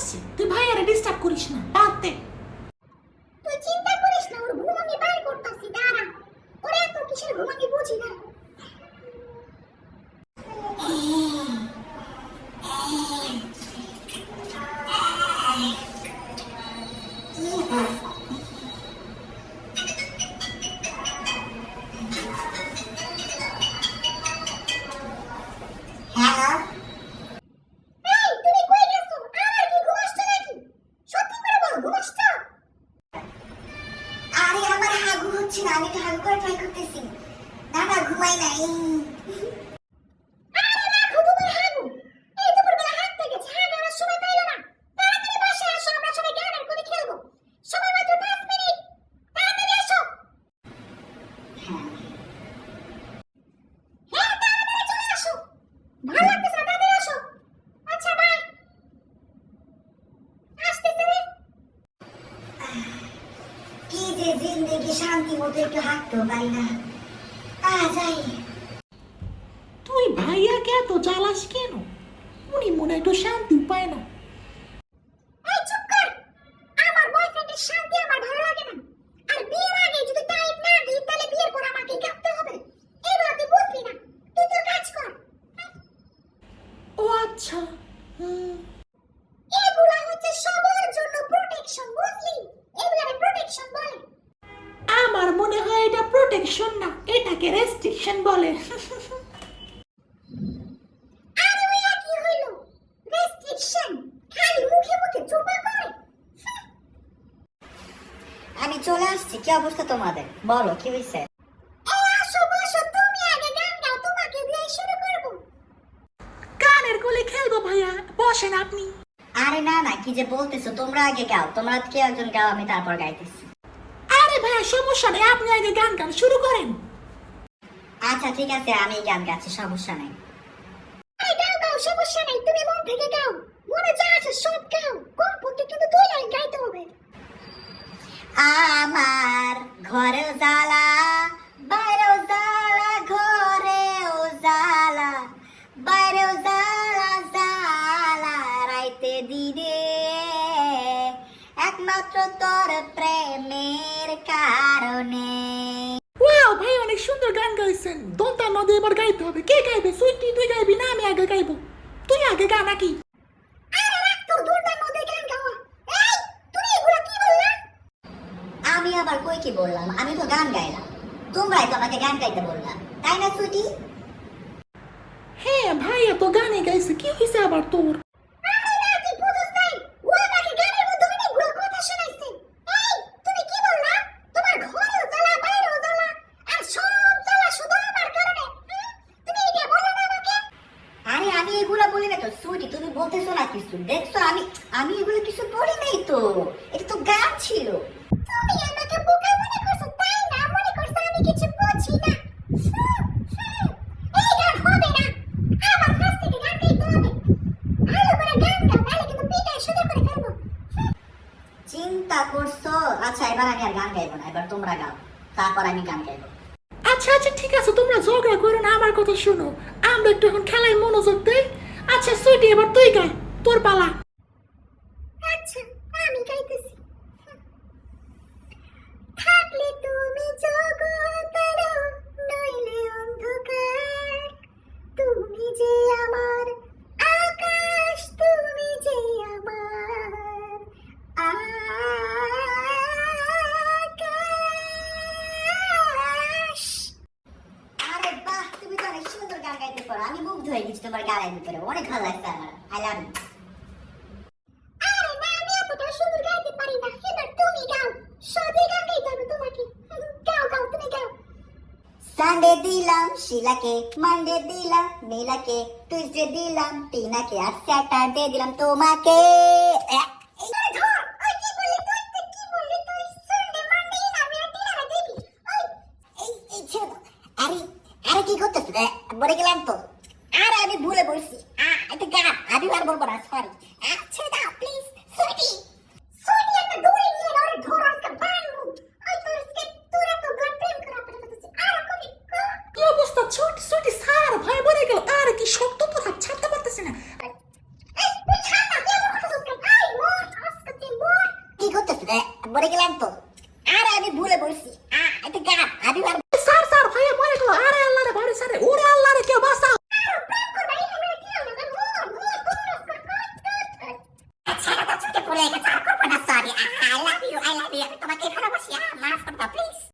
আসছে, তুই ভাইয়ারে ডিস্টার্ব করিস না, বাদ দে। তুই চিন্তা করিস না, ওর ঘুম আমি বাইর করতেছি, দাঁড়া। ওরে এত কিসের ঘুম আমি বুঝি না। হ্যাঁ এই তুমি কই গেছো? আমার কি ঘুম আসছে নাকি? সত্যি করে বল, ঘুম আসছে? আরে আমার হাগু হচ্ছে না, আমি তো হাগু করে ট্রাই করতেছি। না না ঘুমাই নাই। আরে রাখো তোমার হাগু। এই দুপুরবেলা হাঁটতে গেছে, হাগানোর সময় পাইলো না। তাড়াতাড়ি বাসায় আসো, আমরা সবাই গানের কলি খেলবো। সময় মাত্র 5 মিনিট, তাড়াতাড়ি আসো। হ্যাঁ হ্যাঁ তাড়াতাড়ি চলে আসো, ভালো লাগতেছে না, তাড়াতাড়ি আসো। আচ্ছা বাই। আসতেছে রে। কি যে জিন্দেগি, শান্তি মতো একটু হাঁটতেও পারি না। যাই। তুই ভাইয়াকে এত জ্বালাস কেন? উনি মনে হয় একটু শান্তি পায় না। এই চুপ কর। আমার বয়ফ্রেন্ডের শান্তি আমার ভালো লাগে না। আর বিয়ের আগে যদি টাইম না দিই, তাহলে বিয়ের পর আমাকে কাঁদতে হবে। এগুলো তুই বুঝবি না, তুই তোর কাজ কর। ও আচ্ছা, এগুলা হচ্ছে সবার জন্য প্রোটেকশন, বুঝলি? এগুলাকে প্রোটেকশন বলে। আমার মনে হয় এটা প্রোটেকশন না, এটাকে রেস্ট্রিকশন বলে। আর ওই একই হইল রেস্ট্রিকশন, খালি মুখে মুখে চোপা করে। আমি চলে আসছি। কি অবস্থা তোমাদের? বলো কি হয়েছে? এই আসো বসো, তুমি আগে গান গাও, তোমাকে দিয়ে শুরু করব। গানের কলি খেলবো ভাইয়া, বসেন আপনি। আরে না না, কি যে বলতেছো, তোমরা আগে গাও। তোমরা কেউ একজন গাও, আমি তারপর গাইতেছি। আরে ভাইয়া সমস্যা নেই, আপনি আগে গান গান শুরু করেন। আচ্ছা ঠিক আছে, আমি গান গাচ্ছি, সমস্যা নেই। এই গাও গাও, সমস্যা নেই, তুমি মন থেকে গাও। মনে যা আছে সব গাও, কমপক্ষে কিন্তু 2 লাইন গাইতে হবে। আমার ঘরেও জ্বালা, বাইরেও জ্বালা, ঘরেও জ্বালা, বাইরেও জ্বালা, জ্বালা রাইতে দিনে, একমাত্র তোর প্রেমের কারণে। ওয়াও ভাই, অনেক সুন্দর গান গাইছেন। দন্তা নদী এবার গাইতে হবে। কে গাইবে? সুইটি তুই গাইবি না আমি আগে গাইবো? তুই আগে গা নাকি? আরে রাখ তোর দুর্দার মধ্যে গান গাওয়া। এই তুমি এগুলা কি বললা? আমি আবার কই কি বললাম? আমি তো গান গাইলাম, তোমরাই তো আমাকে গান গাইতে বললাম, তাই না সুইটি? হ্যাঁ ভাইয়া তো গানে গাইছে, কি হয়েছে আবার তোর? আরে না, তুই বুঝছ নাই, ও আমাকে গানের মধ্যে অনেকগুলো কথা শোনাইছে। এই তুমি কি বললা? তোমার ঘরেও জ্বালা, বাইরেও জ্বালা, আর সব জ্বালা শুধু আমার কারণে। তুমি এটা বললা না আমাকে? আরে আমি এগুলা বলি না তো সুইটি, তুমি বলতেছো না কিছু। দেখছো আমি আমি এগুলো কিছু বলি নাই তো, এটা তো গান ছিল। তুমি আমাকে বোকা মনে করছো, তাই না? মনে করছো আমি কিছু বুঝি না। এই গান হবে না, আমার কাছ থেকে গান গাইতে হবে। ভালো করে গান গাও, নাহলে কিন্তু পিটাই সোজা করে ফেলবো। চিন্তা করছো? আচ্ছা এবার আমি আর গান গাইবো না, এবার তোমরা গাও, তারপর আমি গান গাইবো। আচ্ছা আচ্ছা ঠিক আছে, তোমরা ঝগড়া করো না, আমার কথা শোনো। আমরা একটু এখন খেলায় মনোযোগ দেই। আচ্ছা সুইটি এবার তুই গা, তোর পালা। আচ্ছা আমি গাইতেছি। থাকলে তুমি জগতের, নইলে অন্ধকার। তুমি যে আমার আকাশ, তুমি যে আমার আকাশ। আরে বাহ, তুমি তো অনেক সুন্দর গান গাইতে পারো। আমি মুগ্ধ হয়ে গেছি তোমার গানের ভিতরে, অনেক ভালো লাগছে আমার। I love you. আরে না, আমি এতটা সুন্দর গাইতে পারি না। এবার তুমি গাও, সবই গান গাইতে হবে তোমাকে। গাও গাও, তুমি গাও। সানডে দিলাম শিলাকে, মানডে দিলাম নীলাকে, টুইসডে দিলাম টিনাকে, আর স্যাটারডে দিলাম তোমাকে। আরে ধর, ওই কি বললি তুই? তুই কি বললি তুই? সানডে মানডে আমি আর টিনারে দিবি? ওই এই ছেড়ে দাও। আরে আরে কি করতেছ? বলে গেলাম তো। আরে আমি ভুলে বলছি। এটা গান, আমি আর বলবো না, সরি।